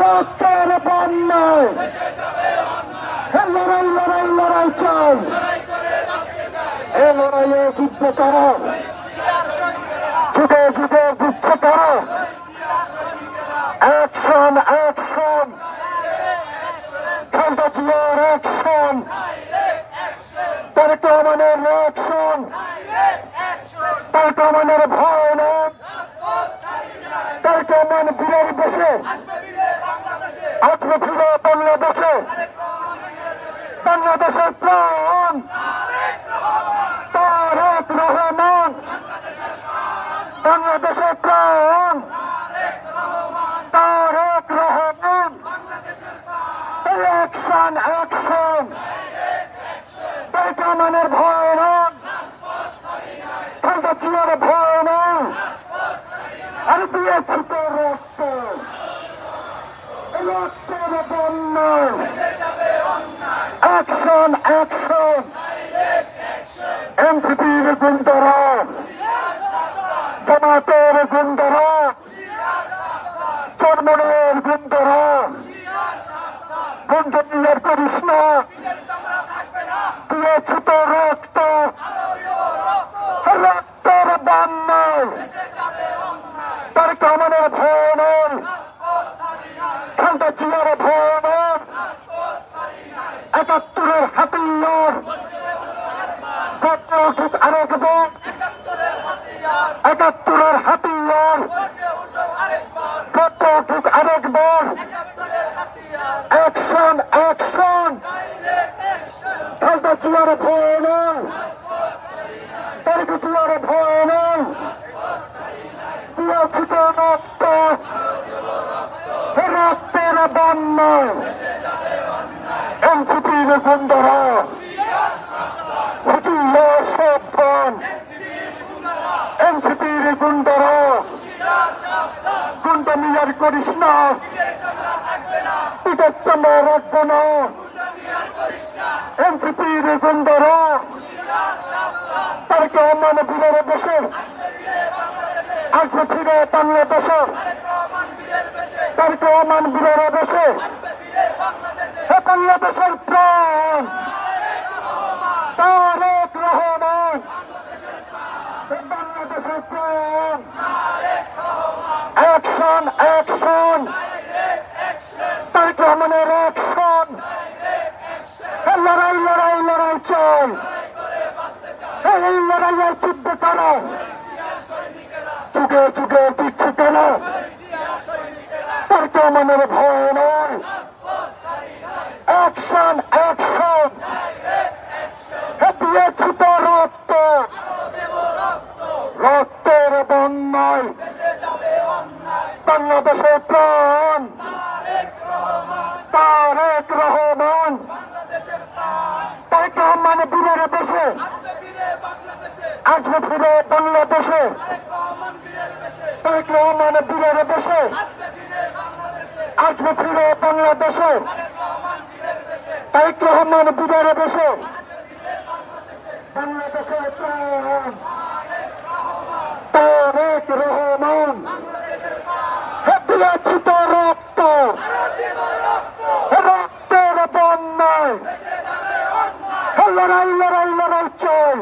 রক্তের বন্যায় লড়াই লড়াই লড়াই চাই, এ লড়াইয়ে যুদ্ধ করো, যুগে যুগে যুদ্ধ করো। অ্যাকশন অ্যাকশন, খালেদা জিয়ার অ্যাকশন, তারেক রহমানের অ্যাকশন, তারেক রহমানের ভয় নেই, তারেক রহমান বীরের দেশে আসবে ফিরে বাংলাদেশে, বাংলাদেশের প্রাণ তারেক রহমান, বাংলাদেশের প্রাণ তারেক রহমান। অ্যাকশন অ্যাকশন, তারেক রহমানের ভয় নেই, খালেদা জিয়ার ভয় নেই, আর দিয়েছি তো রক্ত, রক্তের বন্যায়। অ্যাকশন অ্যাকশন, এনসিপির গুন্ডারা, জামাতের গুন্ডারা, চরমনের গুন্ডারা, গুন্ডামিয়ার করিস না, দিয়েছি তো রক্ত, রক্তের বন্যায়। তারেক রহমানের ভয় নেই, খালেদা জিয়ার ভয় নেই, ৭১-এর হাতিয়ার গড়ে উঠুক আরেকবার, ৭১-এর হাতিয়ার গড়ে উঠুক আরেকবার। অ্যাকশন অ্যাকশন, খালেদা জিয়ার ভয় নেই, তারেক জিয়ার ভয় নেই, দিয়েছি তো রক্ত, রক্তের বন্যায়। এনসিপির গুন্ডারা, হুজুর সাবধান, এনসিপির গুন্ডারা, গুন্ডামিয়ার করিস না, পিঠের চামড়া রাখবো না। এনসিপির গুন্ডারা, তারেক রহমান বীরের দেশে আসবে ফিরে বাংলাদেশে, তারেক রহমান বীরের দেশে, বাংলাদেশের প্রাণ তারেক রহমান, বাংলাদেশের প্রাণ। অ্যাকশন অ্যাকশন, তারেক রহমানের অ্যাকশন, লড়াই লড়াই লড়াই চাই, এই লড়াইয়ে যুদ্ধ করো, যুগে যুগে যুদ্ধ করো। তারেক রহমানের ভয় নয়। অ্যাকশন অ্যাকশন, দিয়েছি তো রক্ত, রক্তের বন্যায়। বাংলাদেশের প্রাণ তারেক রহমান, তারেক রহমান বীরের দেশে আসবে ফিরে বাংলাদেশে, তারেক রহমান বীরের দেশে আসবে ফিরে বাংলাদেশে, তারেক রহমান বীরের দেশে, বাংলাদেশের প্রাণ তারেক রহমান। দিয়েছি তো রক্ত, রক্তের বন্যায়। লড়াই লড়াই লড়াই চাই,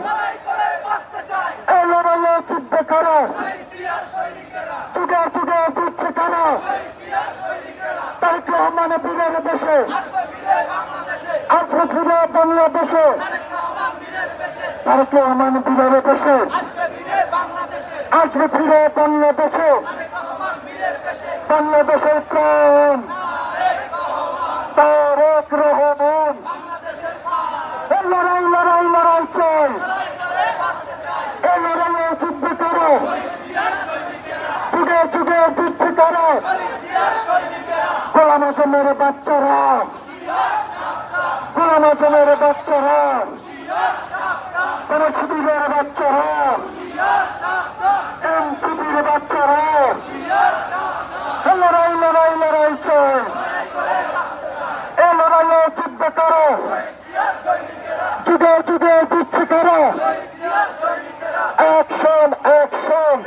এই লড়াইয়ে যুদ্ধ করো, যুগে যুগে যুদ্ধ করো। তারেক রহমান বীরের দেশে আসবে ফিরে বাংলাদেশে, তারেক রহমান বীরের দেশে আসবে ফিরে বাংলাদেশে, বাংলাদেশের প্রাণ তারেক রহমান। লড়াই লড়াই লড়াই চাই, এই লড়াইয়ে যুদ্ধ করো, যুগে যুগে যুদ্ধ করো। গোলাম আজমের বাচ্চারা, গোলাম আজমের বাচ্চারা, কোন শিবিরের বাচ্চারা, এনসিপির বাচ্চারা, লড়াই লড়াই লড়াই চাই, এই লড়াইয়ে যুদ্ধ করো, যুগে যুগে যুদ্ধ করো। অ্যাকশন অ্যাকশন,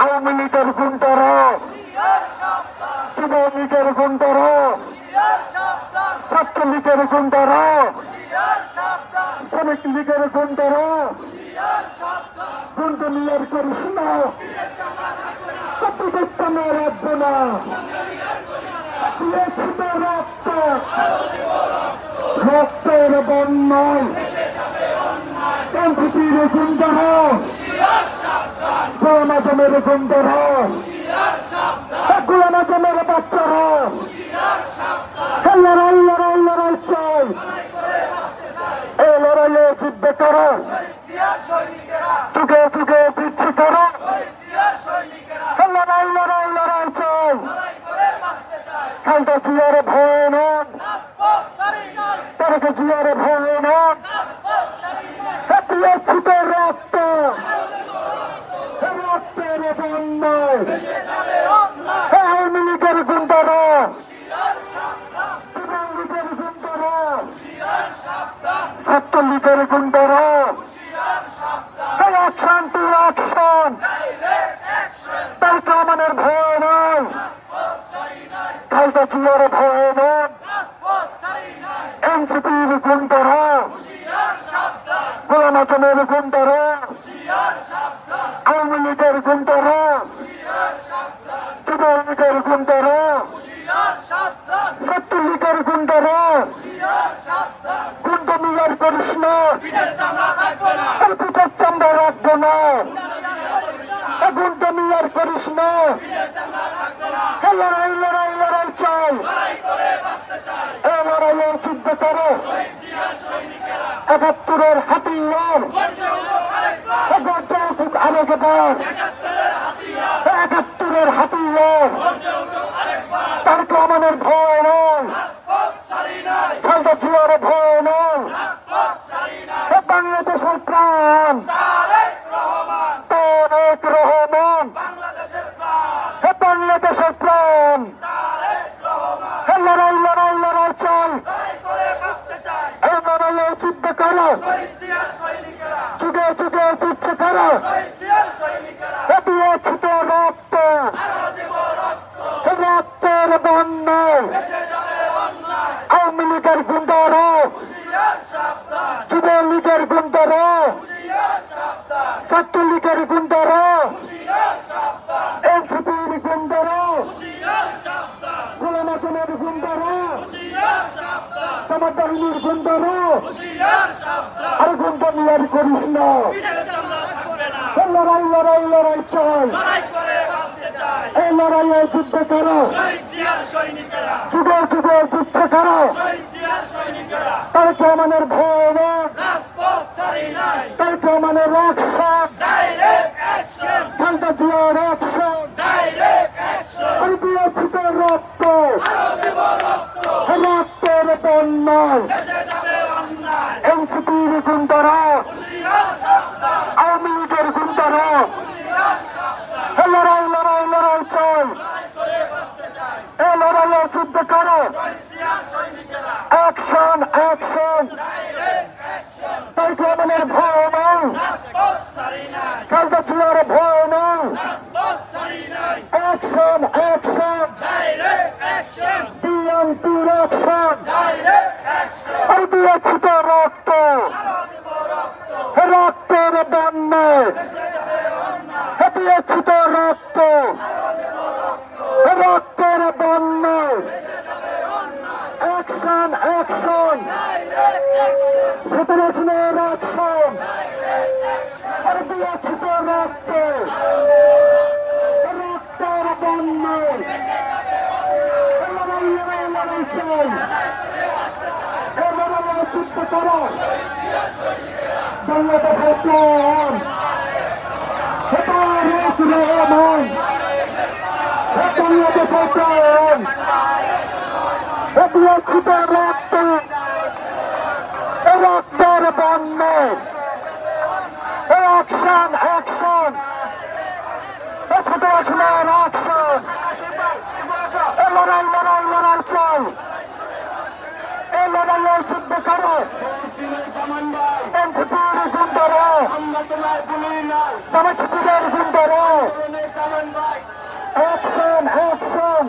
আওয়ামী লীগের গুন্ডারা যুবলীগের গুন্ডারা, ছাত্রলীগের গুন্ডারা, শ্রমিক লীগের গুন্ডারা, গুন্ডা মিয়ার করিস না, কতটা রাখবো না, দিয়েছি তো রক্ত, রক্তের বন্যায় এনসিপির গুন্ডারা, গোলাম আজমের গুন্ডারা, গোলাম আজমের বাচ্চারা, লড়াই লড়াই লড়াই চাই, এই লড়াইয়ে জিতবে কারা, যুগে যুগে জিতছে কারা, লড়াই লড়াই লড়াই চাই, খালদা জিয়ার ভয় নন, তারেক জিয়ার ভয় নন, দিয়েছি তো রক্ত, রক্তের বন্যায় আওয়ামী লীগের গুন্ডারা, যুবলীগের গুন্ডারা, ছাত্রলীগের গুন্ডারা, অ্যাকশন টু অ্যাকশন, তারেক রহমানের ভয় নয়, খালদা জিয়ার ভয় নয়, এনসিপির গুন্ডারা, গোলাম আজমের গুন্ডারা, আওয়ামী লীগের গুন্ডারা, যুবলীগের গুন্ডারা, ছাত্রলীগের গুন্ডারা, গুন্ডা মিয়ার করিস না, পিঠের চামড়া রাখবো না, গুন্ডা মিয়ার করিস না, লড়াই লড়াই লড়াই চাই, এই লড়াইয়ে জিতবে কারা, ৭১-এর হাতিয়ার গর্জে উঠুক আরেকবার, ৭১-এর হাতিয়ার, তারেক রহমানের ভয় নয়, খালদা জিয়ার ভয় নয়, বাংলাদেশের প্রাণ তারেক রহমান, বাংলাদেশের প্রাণ, লড়াই লড়াই লড়াই চাই, এই লড়াইয়ে জিতবে কারা, যুগে যুগে জিতছে কারা, দিয়েছি তো রক্ত, রক্তের বন্যায় আওয়ামী লীগের গুন্ডারা, যুবলীগের গুন্ডারা, ছাত্রলীগের গুন্ডারা, এনসিপির গুন্ডারা, গোলাম আজমের গুন্ডারা, সমাজবাহিনীর গুন্ডারা, আর গুন্ডা মিয়ার করিস না, লড়াই লড়াই লড়াই চাই, এই লড়াইয়ে জিতবে কারা, যুগে যুগে জিতছে কারা, তারেক রহমানের ভয় নয়, তারেক রহমানের অ্যাকশন, খালদা জিয়ার অ্যাকশন, দিয়েছি তো রক্ত, রক্তের বন্যায় এনসিপির গুন্ডারা, আওয়ামী লীগের গুন্ডারা, লড়াই লড়াই লড়াই চাই, এই লড়াইয়ে জিতবে কারা, অ্যাকশন অ্যাকশন, তারেক রহমানের ভয় নয়, খালদা জিয়ার ভয় নয়, অ্যাকশন অ্যাকশন, বিএনপির অ্যাকশন, দিয়েছি তো রক্ত, রক্তের বন্যায় দিয়েছি তো রক্ত, রক্তের বন্যায় অ্যাকশন অ্যাকশন, 17 জনের অ্যাকশন, দিয়েছি তো রক্ত, রক্তের বন্যায় লড়াই লড়াই লড়াই চাই, এই লড়াইয়ে জিতবে কারা, বাংলাদেশের প্রাণ তারেক রহমান, বাংলাদেশের প্রাণ, দিয়েছি তো রক্ত, রক্তের বন্যায় অ্যাকশন অ্যাকশন, ছোট আসনের অ্যাকশন, লড়াই লড়াই লড়াই চাই, এই লড়াইয়ে জিতবে কারা, এনসিপির গুন্ডারা, জামায়াতের গুন্ডারা, অ্যাকশন অ্যাকশন,